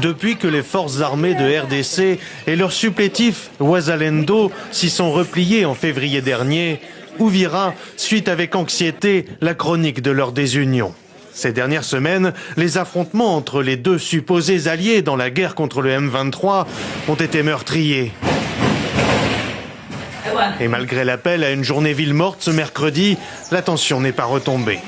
Depuis que les forces armées de RDC et leurs supplétifs Ouazalendo s'y sont repliés en février dernier, Uvira suit avec anxiété la chronique de leur désunion. Ces dernières semaines, les affrontements entre les deux supposés alliés dans la guerre contre le M23 ont été meurtriers. Et malgré l'appel à une journée ville morte ce mercredi, la tension n'est pas retombée.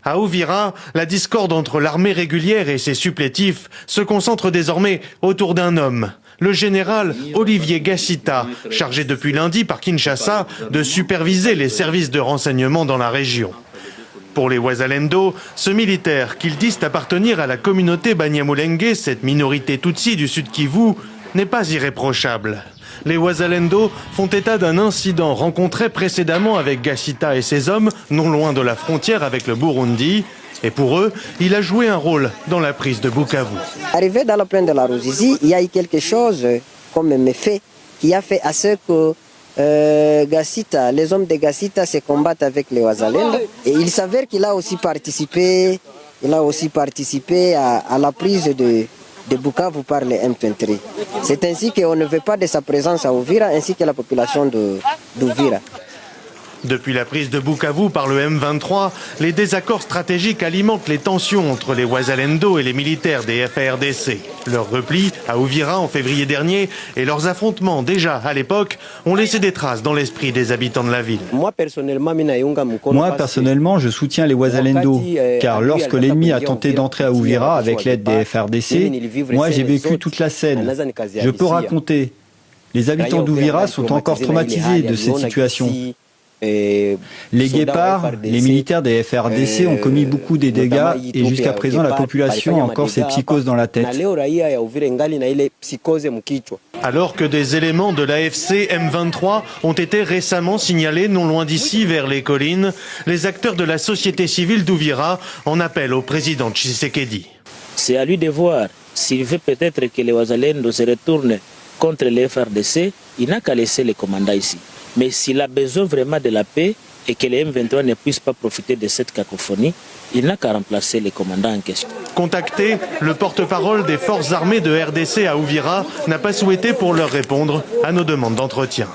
À Uvira, la discorde entre l'armée régulière et ses supplétifs se concentre désormais autour d'un homme, le général Olivier Gassita, chargé depuis lundi par Kinshasa de superviser les services de renseignement dans la région. Pour les Ouazalendo, ce militaire, qu'ils disent appartenir à la communauté Banyamulenge, cette minorité Tutsi du Sud Kivu, n'est pas irréprochable. Les Ouazalendo font état d'un incident rencontré précédemment avec Gassita et ses hommes, non loin de la frontière avec le Burundi. Et pour eux, il a joué un rôle dans la prise de Bukavu. Arrivé dans la plaine de la Ruzizi, il y a eu quelque chose comme un méfait qui a fait à ce que Gassita, les hommes de Gassita se combattent avec les Ouazalendo. Et il s'avère qu'il a aussi participé, à la prise de Bukavu par les M23. C'est ainsi qu'on ne veut pas de sa présence à Uvira ainsi que la population d'Uvira. Depuis la prise de Bukavu par le M23, les désaccords stratégiques alimentent les tensions entre les Ouazalendo et les militaires des FARDC. Leur repli à Uvira en février dernier et leurs affrontements déjà à l'époque ont laissé des traces dans l'esprit des habitants de la ville. Moi, personnellement, je soutiens les Ouazalendo, car lorsque l'ennemi a tenté d'entrer à Uvira avec l'aide des FARDC, moi j'ai vécu toute la scène. Je peux raconter. Les habitants d'Uvira sont encore traumatisés de cette situation. Les guépards, les militaires des FARDC ont commis beaucoup de dégâts et jusqu'à présent la population a encore ces psychoses dans la tête. Alors que des éléments de l'AFC M23 ont été récemment signalés non loin d'ici vers les collines, les acteurs de la société civile d'Uvira en appellent au président Tshisekedi. C'est à lui de voir s'il veut peut-être que les Ouazalendo se retournent contre les FARDC, il n'a qu'à laisser les commandants ici. Mais s'il a besoin vraiment de la paix et que les M23 ne puissent pas profiter de cette cacophonie, il n'a qu'à remplacer les commandants en question. Contacté, le porte-parole des forces armées de RDC à Uvira n'a pas souhaité pour leur répondre à nos demandes d'entretien.